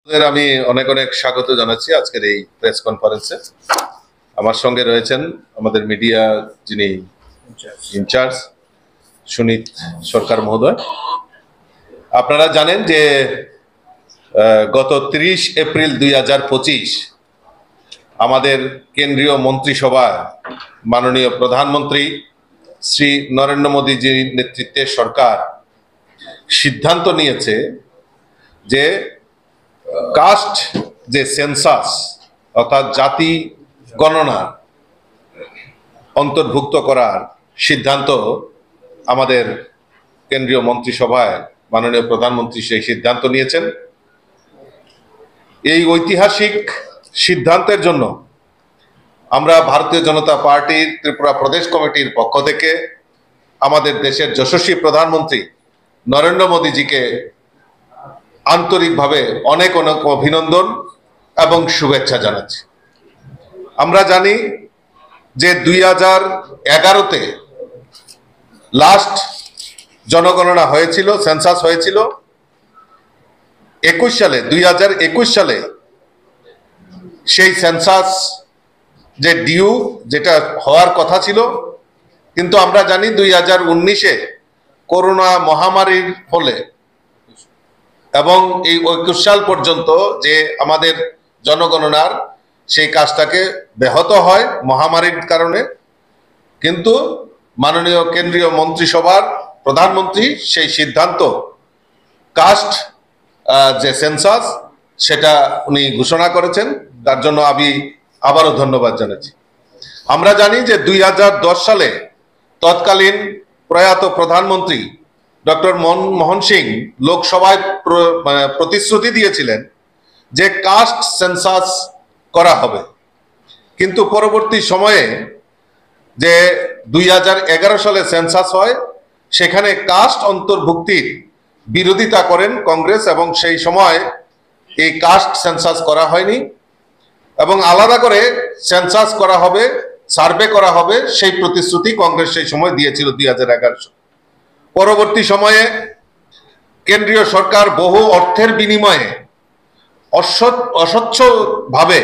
আমি অনেক অনেক স্বাগত জানাচ্ছি আজকের এই প্রেস কনফারেন্সে। আমার সঙ্গে রয়েছেন আমাদের মিডিয়া যিনি ইনচার্জ সুনীত সরকার মহোদয়। আপনারা জানেন যে গত 30 এপ্রিল 2025 আমাদের কেন্দ্রীয় মন্ত্রিসভায় মাননীয় প্রধানমন্ত্রী শ্রী নরেন্দ্র মোদীজির নেতৃত্বে সরকার সিদ্ধান্ত নিয়েছে যে কাস্ট যে সেন্সাস অর্থাৎ জাতি গণনা অন্তর্ভুক্ত করার সিদ্ধান্ত আমাদের কেন্দ্রীয় মন্ত্রিসভায় মাননীয় প্রধানমন্ত্রী সেই সিদ্ধান্ত নিয়েছেন। এই ঐতিহাসিক সিদ্ধান্তের জন্য আমরা ভারতীয় জনতা পার্টির ত্রিপুরা প্রদেশ কমিটির পক্ষ থেকে আমাদের দেশের যশস্বী প্রধানমন্ত্রী নরেন্দ্র মোদীজিকে আন্তরিকভাবে অনেক অনেক অভিনন্দন এবং শুভেচ্ছা জানাচ্ছি। আমরা জানি যে 2011-তে লাস্ট জনগণনা হয়েছিল, সেন্সাস হয়েছিল। 2021 সালে সেই সেন্সাস যে ডিউ যেটা হওয়ার কথা ছিল, কিন্তু আমরা জানি 2019-এ করোনা মহামারীর ফলে এবং এই 21 সাল পর্যন্ত যে আমাদের জনগণনার সেই কাজটাকে ব্যাহত হয় মহামারীর কারণে। কিন্তু মাননীয় কেন্দ্রীয় মন্ত্রিসভার প্রধানমন্ত্রী সেই সিদ্ধান্ত কাস্ট যে সেন্সাস সেটা উনি ঘোষণা করেছেন, তার জন্য আমি আবারও ধন্যবাদ জানাচ্ছি। আমরা জানি যে 2010 সালে তৎকালীন প্রয়াত প্রধানমন্ত্রী ডক্টর মনমোহন সিং লোকসভায় প্রতিশ্রুতি দিয়েছিলেন যে কাস্ট সেন্সাস করা হবে, কিন্তু পরবর্তী সময়ে যে 2011 সালে সেন্সাস হয় সেখানে কাস্ট অন্তর্ভুক্তির বিরোধিতা করেন কংগ্রেস, এবং সেই সময় এই কাস্ট সেন্সাস করা হয়নি এবং আলাদা করে সেন্সাস করা হবে, সার্ভে করা হবে, সেই প্রতিশ্রুতি কংগ্রেস সেই সময় দিয়েছিল 2011 সালে। পরবর্তী সময়ে কেন্দ্রীয় সরকার বহু অর্থের বিনিময়ে অস্বচ্ছভাবে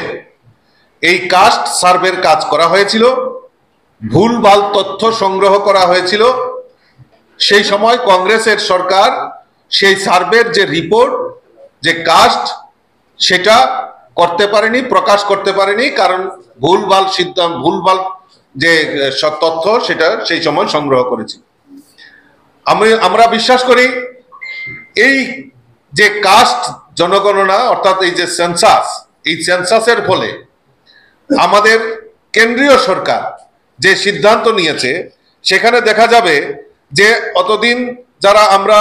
এই কাস্ট সার্ভের কাজ করা হয়েছিল, ভুলভাল তথ্য সংগ্রহ করা হয়েছিল। সেই সময় কংগ্রেসের সরকার সেই সার্ভের যে রিপোর্ট যে কাস্ট সেটা করতে পারেনি, প্রকাশ করতে পারেনি, কারণ ভুলভাল যে তথ্য সেটা সেই সময় সংগ্রহ করেছিল। আমরা বিশ্বাস করি এই যে কাস্ট জনগণনা অর্থাৎ এই যে সেন্সাস, এই সেন্সাসের ফলে আমাদের কেন্দ্রীয় সরকার যে সিদ্ধান্ত নিয়েছে সেখানে দেখা যাবে যে অতদিন যারা আমরা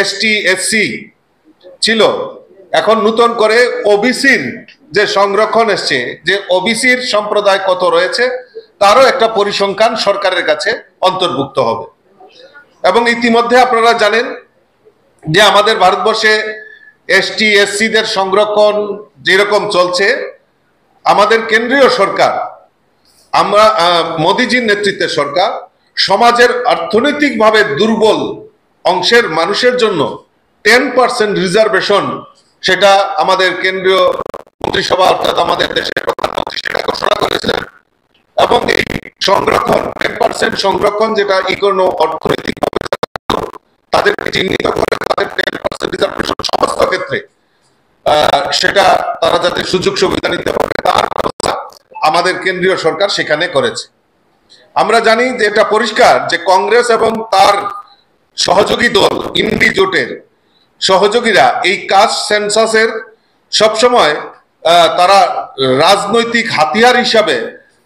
এসটি এসসি ছিল, এখন নতুন করে ওবিসির যে সংরক্ষণ এসছে, যে ওবিসির সম্প্রদায় কত রয়েছে তারও একটা পরিসংখ্যান সরকারের কাছে অন্তর্ভুক্ত হবে। এবং ইতিমধ্যে আপনারা জানেন যে আমাদের ভারতবর্ষে এসটি এসসিদের সংরক্ষণ যেরকম চলছে, আমাদের কেন্দ্রীয় সরকার, আমরা মোদীজির নেতৃত্বে সরকার সমাজের অর্থনৈতিকভাবে দুর্বল অংশের মানুষের জন্য 10% রিজার্ভেশন সেটা আমাদের কেন্দ্রীয় মন্ত্রিসভা অর্থাৎ আমাদের দেশের প্রধানমন্ত্রী সেটা ঘোষণা করেছিলেন। এবং এই সংরক্ষণ 10% সংরক্ষণ যেটা ইকোনো অর্থনৈতিকভাবে তাদেরকে চিহ্নিত করে তাদের 10% রিজার্ভেশন সমস্ত ক্ষেত্রে সেটা তারা যাতে সুযোগ সুবিধা নিতে পারে তার ব্যবস্থা আমাদের কেন্দ্রীয় সরকার সেখানে করেছে। আমরা জানি যে এটা পরিষ্কার যে কংগ্রেস এবং তার সহযোগী দল ইন্ডি জোটের সহযোগীরা এই কাস্ট সেন্সাসের সবসময় তারা রাজনৈতিক হাতিয়ার হিসাবে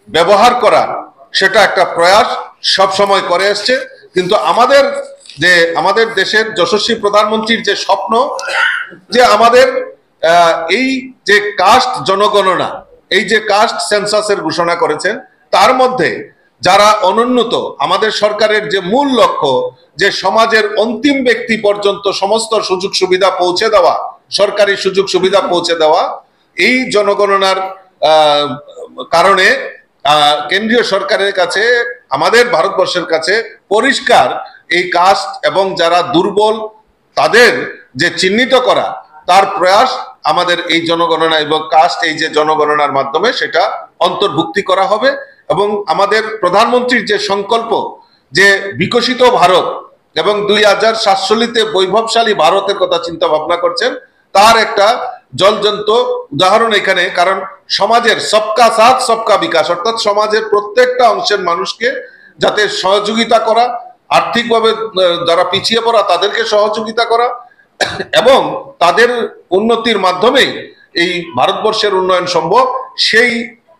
ব্যবহার করা সেটা একটা প্রয়াস সবসময় করে আসছে। কিন্তু আমাদের দেশের যশস্বী প্রধানমন্ত্রীর যে স্বপ্ন যে আমাদের এই যে কাস্ট জনগণনা, এই যে কাস্ট সেন্সাসের ঘোষণা করেছেন, তার মধ্যে যারা অনুন্নত, আমাদের সরকারের যে মূল লক্ষ্য যে সমাজের অন্তিম ব্যক্তি পর্যন্ত সমস্ত সুযোগ সুবিধা পৌঁছে দেওয়া, সরকারি সুযোগ সুবিধা পৌঁছে দেওয়া, এই জনগণনার কারণে কেন্দ্রীয় সরকারের কাছে, আমাদের ভারতবর্ষের কাছে পরিষ্কার এই কাস্ট এবং যারা দুর্বল তাদের যে চিহ্নিত করা তার প্রয়াস আমাদের এই জনগণনা এবং কাস্ট এই যে জনগণনার মাধ্যমে সেটা অন্তর্ভুক্তি করা হবে। এবং আমাদের প্রধানমন্ত্রীর যে সংকল্প যে বিকশিত ভারত এবং 2047-তে বৈভবশালী ভারতের কথা চিন্তা ভাবনা করছেন, তার একটা জলজন্ত উদাহরণ এখানে। কারণ সমাজের সবকা সাথ সবকা বিকাশ, অর্থাৎ সমাজের প্রত্যেকটা অংশের মানুষকে যাতে সহযোগিতা করা, আর্থিকভাবে যারা পিছিয়ে পড়া তাদেরকে সহযোগিতা করা এবং তাদের উন্নতির মাধ্যমেই এই ভারতবর্ষের উন্নয়ন সম্ভব, সেই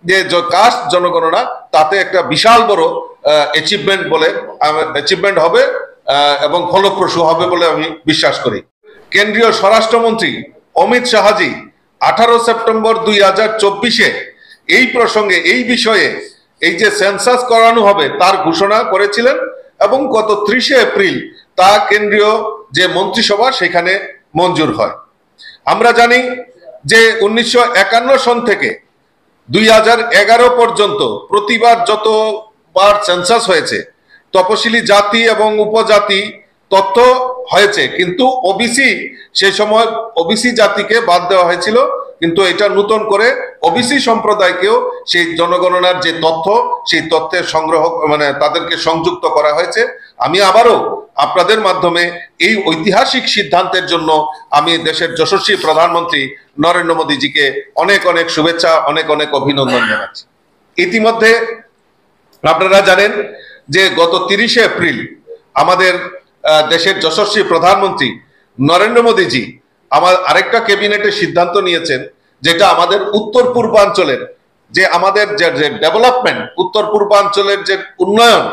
যে কাস্ট জনগণনা তাতে একটা বিশাল বড় অ্যাচিভমেন্ট হবে এবং ফলপ্রসূ হবে বলে আমি বিশ্বাস করি। কেন্দ্রীয় স্বরাষ্ট্রমন্ত্রী অমিত শাহজি 18 সেপ্টেম্বর 2024-এ এই প্রসঙ্গে এই বিষয়ে এই যে সেন্সাস করানো হবে তার ঘোষণা করেছিলেন এবং গত 30 এপ্রিল তা কেন্দ্রীয় যে মন্ত্রিসভা সেখানে মঞ্জুর হয়। আমরা জানি যে 1951 সন থেকে 2011 পর্যন্ত প্রতিবার যতবার সেন্সাস হয়েছে তপশিলি জাতি এবং উপজাতি তথ্য হয়েছে, কিন্তু ওবিসি সেই সময় ওবিসি জাতিকে বাদ দেওয়া হয়েছিল, কিন্তু এটা নতুন করে ওবিসি সম্প্রদায়কেও সেই জনগণনার যে তথ্য সেই তথ্যের সংগ্রহ মানে তাদেরকে সংযুক্ত করা হয়েছে। আমি আবারও আপনাদের মাধ্যমে এই ঐতিহাসিক সিদ্ধান্তের জন্য আমি দেশের যশস্বী প্রধানমন্ত্রী নরেন্দ্র মোদীজিকে অনেক অনেক শুভেচ্ছা, অনেক অনেক অভিনন্দন জানাচ্ছি। ইতিমধ্যে আপনারা জানেন যে গত 30 এপ্রিল আমাদের দেশের যশস্বী প্রধানমন্ত্রী নরেন্দ্র মোদীজি আমার আরেকটা ক্যাবিনেটের সিদ্ধান্ত নিয়েছেন, যেটা আমাদের উত্তর পূর্বাঞ্চলের যে আমাদের যে ডেভেলপমেন্ট, উত্তর পূর্বাঞ্চলের যে উন্নয়ন,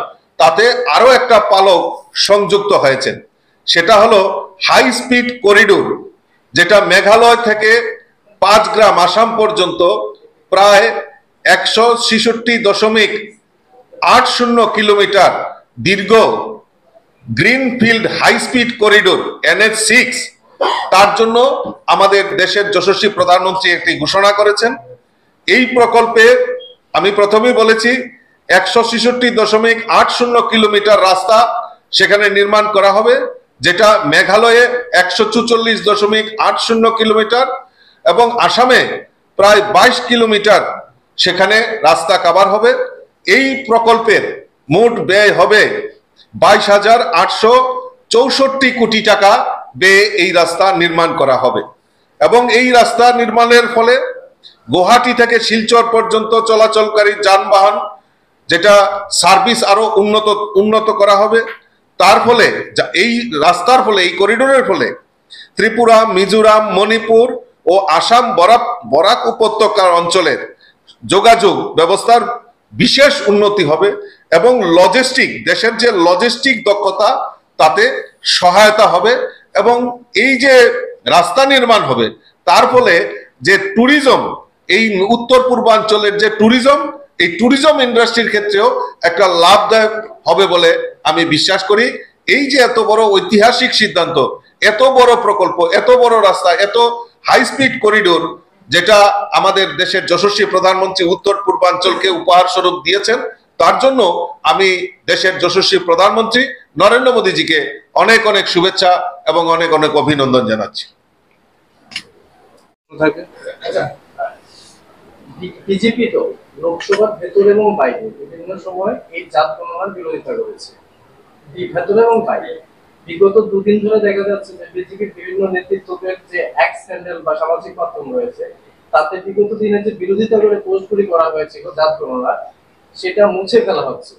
তাতে আরো একটা পালক সংযুক্ত হয়েছেন। সেটা হলো হাই স্পিড করিডোর, যেটা মেঘালয় থেকে 5 গ্রাম আসাম পর্যন্ত প্রায় 166.80 কিলোমিটার দীর্ঘ greenfield high speed corridor NH6, তার জন্য আমাদের দেশের যশস্বী প্রধানমন্ত্রী একটি ঘোষণা করেছেন। এই প্রকল্পে আমি প্রথমেই বলেছি 166.80 কিলোমিটার রাস্তা সেখানে নির্মাণ করা হবে, যেটা মেঘালয়ে 144.80 কিলোমিটার এবং আসামে প্রায় 22 কিলোমিটার সেখানে রাস্তা কভার হবে। এই প্রকল্পের মোট ব্যয় হবে 22,864 কোটি টাকা ব্যয়ে এই রাস্তা নির্মাণ করা হবে। এবং এই রাস্তা নির্মাণের ফলে গুয়াহাটি থেকে শিলচর পর্যন্ত চলাচলকারী যানবাহন যেটা সার্ভিস আরো উন্নত করা হবে। তার ফলে এই রাস্তার ফলে, এই করিডোরের ফলে ত্রিপুরা, মিজোরাম, মণিপুর ও আসাম বরাক উপত্যকার অঞ্চলের যোগাযোগ ব্যবস্থার বিশেষ উন্নতি হবে এবং লজিস্টিক, দেশের যে লজিস্টিক দক্ষতা তাতে সহায়তা হবে। এবং এই যে রাস্তা নির্মাণ হবে তার ফলে যে ট্যুরিজম, এই উত্তর পূর্বাঞ্চলের যে ট্যুরিজম, এই ট্যুরিজম ইন্ডাস্ট্রির ক্ষেত্রেও একটা লাভদায়ক হবে বলে আমি বিশ্বাস করি। এই যে এত বড় ঐতিহাসিক সিদ্ধান্ত, এত বড় প্রকল্প, এত বড় রাস্তা, এত হাই স্পিড করিডোর, যেটা আমাদের দেশের যশস্বী প্রধানমন্ত্রী উত্তর পূর্বাঞ্চলকে উপহার স্বরূপ দিয়েছেন, তার জন্য আমি দেশের যশস্বী প্রধানমন্ত্রী নরেন্দ্র মোদীজিকে অনেক অনেক শুভেচ্ছা এবং অনেক অনেক অভিনন্দন জানাচ্ছি। বিজেপি তো লোকসভার ভেতর এবং বাইরে বিভিন্ন সময় এই জাত গণনার বিরোধিতা করেছে। ভেতর এবং বাইরে বিগত দুদিন ধরে দেখা যাচ্ছে যে বিজেপির বিভিন্ন নেতৃত্বের যে এক্স হ্যান্ডেল বা সামাজিক মাধ্যম রয়েছে, তাতে বিগত দিনে যে বিরোধিতা করে পোস্টগুলি করা হয়েছিল জাত গণনার, সেটা মুছে ফেলা হচ্ছে।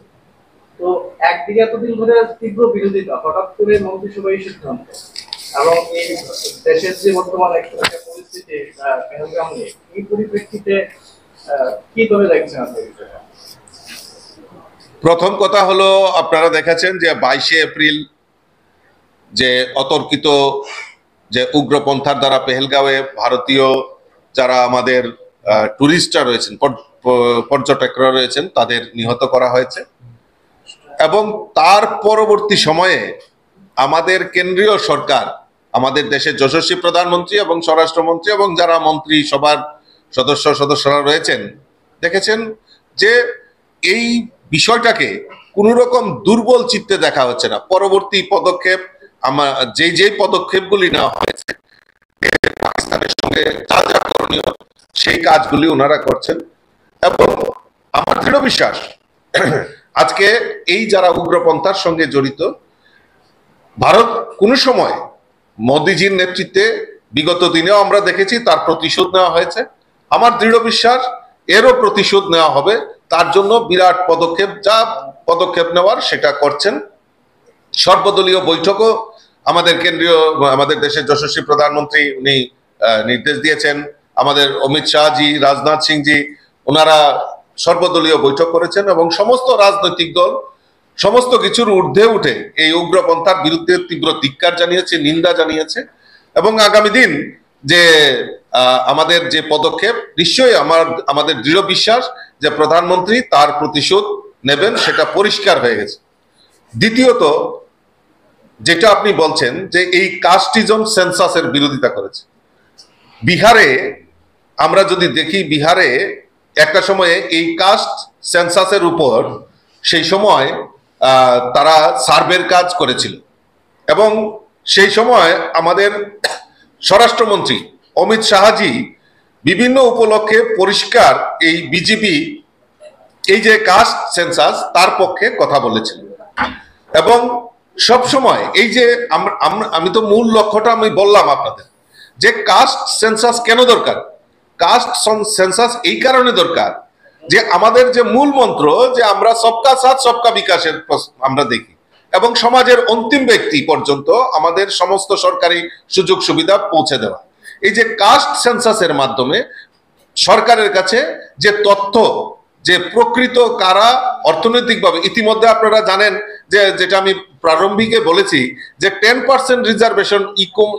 তো একদিকে এতদিন ধরে তীব্র বিরোধিতা, হঠাৎ করে মন্ত্রিসভায় সিদ্ধান্ত এবং এই দেশের যে বর্তমান একটা পরিস্থিতি পেহেলগাম নিয়ে, এই পরিপ্রেক্ষিতে কি ধরে দেখছেন আপনি? প্রথম কথা হলো, আপনারা দেখেছেন যে 22 এপ্রিল যে অতর্কিত যে উগ্রপন্থার দ্বারা পেহেলগাঁওয়ে ভারতীয় যারা আমাদের টুরিস্টরা রয়েছেন, পর্যটকরা রয়েছেন, তাদের নিহত করা হয়েছে। এবং তার পরবর্তী সময়ে আমাদের কেন্দ্রীয় সরকার, আমাদের দেশের যশস্বী প্রধানমন্ত্রী এবং স্বরাষ্ট্রমন্ত্রী এবং যারা মন্ত্রী সভার সদস্যরা রয়েছেন, দেখেছেন যে এই বিষয়টাকে কোন রকম দুর্বল চিত্তে দেখা হচ্ছে না। পরবর্তী পদক্ষেপ, যে পদক্ষেপগুলি নেওয়া হয়েছে পাকিস্তানের সঙ্গে যা যা করণীয় সেই কাজগুলি ওনারা করছেন। এবং আমার দৃঢ় বিশ্বাস আজকে এই যারা উগ্রপন্থার সঙ্গে জড়িত, ভারত কোনো সময় মোদিজির নেতৃত্বে বিগত দিনেও আমরা দেখেছি তার প্রতিশোধ নেওয়া হয়েছে। আমার দৃঢ় বিশ্বাস এরও প্রতিশোধ নেওয়া হবে। তার জন্য বিরাট পদক্ষেপ, যা পদক্ষেপ নেওয়ার সেটা করছেন। সর্বদলীয় বৈঠকও আমাদের দেশের যশস্বী প্রধানমন্ত্রী উনি নির্দেশ দিয়েছেন। আমাদের অমিত শাহজি, রাজনাথ সিংজি ওনারা সর্বদলীয় বৈঠক করেছেন এবং সমস্ত রাজনৈতিক দল সমস্ত কিছুর ঊর্ধ্বে উঠে এই উগ্রপন্থার বিরুদ্ধে তীব্র ধিক্কার জানিয়েছে, নিন্দা জানিয়েছে। এবং আগামী দিন যে আমাদের যে পদক্ষেপ, নিশ্চয়ই আমাদের দৃঢ় বিশ্বাস যে প্রধানমন্ত্রী তার প্রতিশোধ নেবেন, সেটা পরিষ্কার হয়ে গেছে। দ্বিতীয়ত, যেটা আপনি বলছেন যে এই কাস্টিজম সেন্সাসের বিরোধিতা করেছে বিহারে, আমরা যদি দেখি বিহারে একটা সময়ে এই কাস্ট সেন্সাসের উপর সেই সময় তারা সার্ভের কাজ করেছিল এবং সেই সময় আমাদের স্বরাষ্ট্রমন্ত্রী অমিত শাহজি বিভিন্ন উপলক্ষে পরিষ্কার এই বিজেপি এই যে কাস্ট সেন্সাস তার পক্ষে কথা বলেছিলেন। এবং সব সময় এই যে আমি তো মূল লক্ষ্যটা আমি বললাম আপনাদের যে কাস্ট সেন্সাস কেন দরকার। কাস্ট সেন্সাস এই কারণে দরকার যে আমাদের যে মূল মন্ত্র যে আমরা সবকা সাথ সবকা বিকাশের আমরা দেখি এবং সমাজের অন্তিম ব্যক্তি পর্যন্ত আমাদের সমস্ত সরকারি সুযোগ সুবিধা পৌঁছে দেওয়া। এই যে কাস্ট সেন্সাসের মাধ্যমে সরকারের কাছে যে তথ্য, যে প্রকৃত কারা অর্থনৈতিকভাবে, ইতিমধ্যে আপনারা জানেন যে যেটা আমি প্রারম্ভিকে বলেছি যে 10% রিজার্ভেশন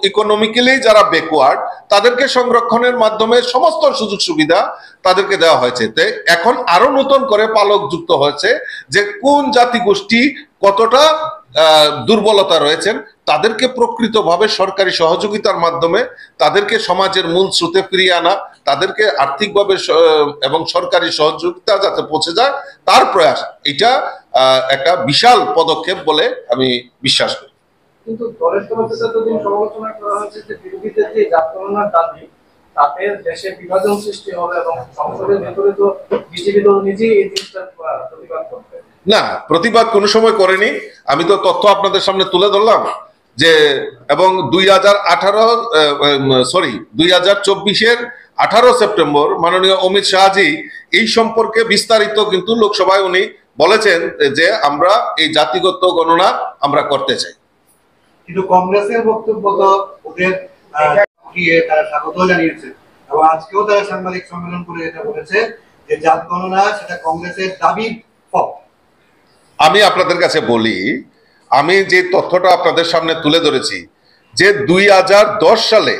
ইকোনমিক্যালি যারা ব্যাকওয়ার্ড তাদেরকে সংরক্ষণের মাধ্যমে সমস্ত সুযোগ সুবিধা তাদেরকে দেওয়া হয়েছে। এখন আরো নতুন করে পালক যুক্ত হয়েছে যে কোন জাতিগোষ্ঠী কতটা দুর্বলতা রয়েছেন তাদেরকে প্রকৃতভাবে সরকারি সহযোগিতার মাধ্যমে তাদেরকে সমাজের মূল স্রোতে ফিরিয়ে আনা, তাদেরকে আর্থিকভাবে এবং সরকারি সহযোগিতা যাতে পৌঁছে যায় তার প্রয়াস, এটা একটা বিশাল পদক্ষেপ বলে আমি বিশ্বাস করি। কিন্তু দলের তরফে যতদিন সমালোচনা করা হয়েছে যে বিরোধীদের যে জাত গণনার দাবি, তাতে দেশে বিভাজন সৃষ্টি হবে এবং সংসদের ভেতরে তো বিজেপি দল নিজেই এই জিনিসটা প্রতিবাদ করবে। না, প্রতিবাদ কোনো সময় করেনি। আমি তো তথ্য আপনাদের সামনে তুলে ধরলাম যে এবং 2024-এর 18 সেপ্টেম্বর মাননীয় অমিত শাহজি এই সম্পর্কে বিস্তারিত কিন্তু লোকসভায় উনি বলেছেন যে আমরা এই জাতিগত গণনা আমরা করতে চাই। কিন্তু কংগ্রেসের বক্তব্য তো ওদের তারা স্বাগত জানিয়েছে এবং আজকেও তারা সাংবাদিক সম্মেলন করে এটা বলেছে যে জাত গণনা সেটা কংগ্রেসের দাবির ফল। আমি আপনাদের কাছে বলি, আমি যে তথ্যটা আপনাদের সামনে তুলে ধরেছি যে 2010-এ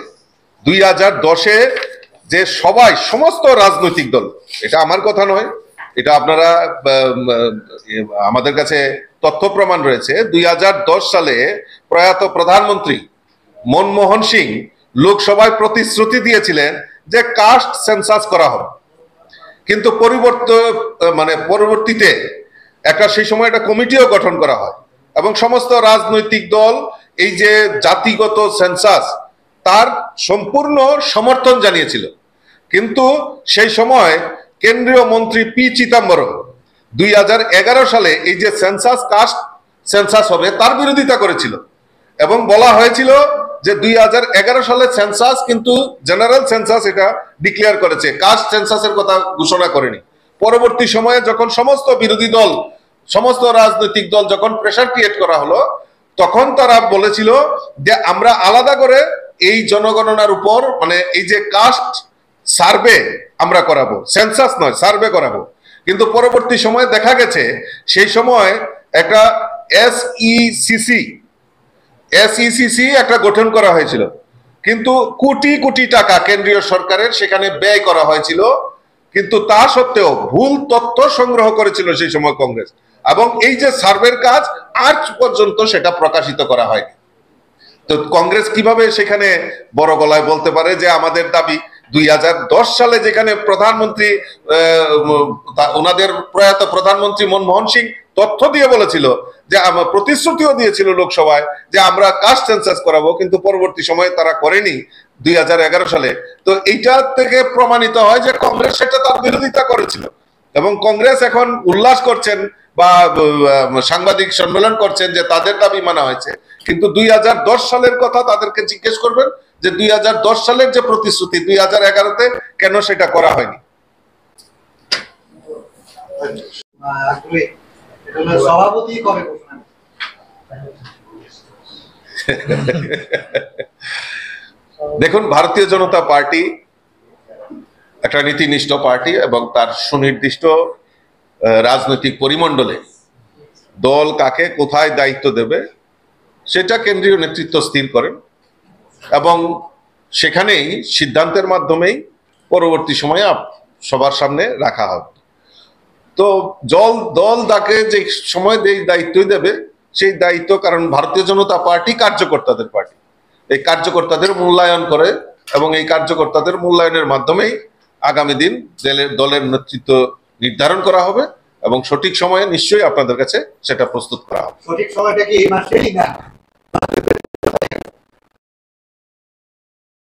যে সমস্ত রাজনৈতিক দল, এটা আমার কথা নয়, এটা আপনারা আমাদের কাছে তথ্য প্রমাণ রয়েছে, 2010 সালে প্রয়াত প্রধানমন্ত্রী মনমোহন সিং লোকসভায় প্রতিশ্রুতি দিয়েছিলেন যে কাস্ট সেন্সাস করা হবে। কিন্তু পরবর্তীতে সেই সময় একটা কমিটিও গঠন করা হয় এবং সমস্ত রাজনৈতিক দল এই যে জাতিগত সেন্সাস তার সম্পূর্ণ সমর্থন জানিয়েছিল। কিন্তু সেই সময় কেন্দ্রীয় মন্ত্রী পি চিদাম্বরম 2011 সালে এই যে কাস্ট সেন্সাস হবে তার বিরোধিতা করেছিল এবং বলা হয়েছিল যে 2011 সালে সেন্সাস কিন্তু জেনারেল সেন্সাস এটা ডিক্লেয়ার করেছে, কাস্ট সেন্সাসের কথা ঘোষণা করেনি। পরবর্তী সময়ে যখন সমস্ত বিরোধী দল, সমস্ত রাজনৈতিক দল যখন প্রেসার ক্রিয়েট করা হলো তখন তারা বলেছিল যে আমরা আলাদা করে এই জনগণনার উপর এই যে কাস্ট সার্ভে আমরা করাবো, সেন্সাস নয় সার্ভে করাবো। কিন্তু পরবর্তী সময়ে দেখা গেছে সেই সময় একটা এসইসিসি একটা গঠন করা হয়েছিল, কিন্তু কোটি কোটি টাকা কেন্দ্রীয় সরকারের সেখানে ব্যয় করা হয়েছিল, কিন্তু তা সত্ত্বেও ভুল তথ্য সংগ্রহ করেছিল সেই সময় কংগ্রেস এবং এই যে সার্ভের কাজ আজ পর্যন্ত সেটা প্রকাশিত করা হয়নি। তো কংগ্রেস কিভাবে সেখানে বড় গলায় বলতে পারে যে আমাদের দাবি 2010 সালে যেখানে প্রধানমন্ত্রী ওনাদের প্রয়াত প্রধানমন্ত্রী মনমোহন সিং তথ্য দিয়ে বলেছিল যে প্রতিশ্রুতিও দিয়েছিল লোকসভায় যে আমরা কাস্ট সেন্সাস করাবো, কিন্তু পরবর্তী সময়ে তারা করেনি। 2011 সালে। তো এইটা থেকে প্রমাণিত হয় যে কংগ্রেস সেটা তার বিরোধিতা করেছিল, এবং কংগ্রেস এখন উল্লাস করছেন বা সাংবাদিক সম্মেলন করছেন যে তাদের দাবি মানা হয়েছে। কিন্তু 2010 সালের কথা তাদেরকে জিজ্ঞেস করবেন যে 2010 সালের যে প্রতিশ্রুতি 2011-তে কেন সেটা করা হয়নি। আসলে এটা হলো সভাপতি কবে ঘোষণা দেখুন, ভারতীয় জনতা পার্টি একটা নীতিনিষ্ঠ পার্টি, এবং তার সুনির্দিষ্ট রাজনৈতিক পরিমণ্ডলে দল কাকে কোথায় দায়িত্ব দেবে সেটা কেন্দ্রীয় নেতৃত্ব স্থির করেন, এবং সেখানেই সিদ্ধান্তের মাধ্যমেই পরবর্তী সময়ে সবার সামনে রাখা হবে। তো দল তাকে যে সময় দায়িত্বই দেবে সেই দায়িত্ব, কারণ ভারতীয় জনতা পার্টি কার্যকর্তাদের পার্টি, এই কার্যকর্তাদের মূল্যায়ন করে, এবং এই কার্যকর্তাদের মূল্যায়নের মাধ্যমেই আগামী দিন দলের নেতৃত্ব নির্ধারণ করা হবে, এবং সঠিক সময়ে নিশ্চয়ই আপনাদের কাছে সেটা প্রস্তুত করা হবে। সঠিক সময়টা কি এই মাসেই না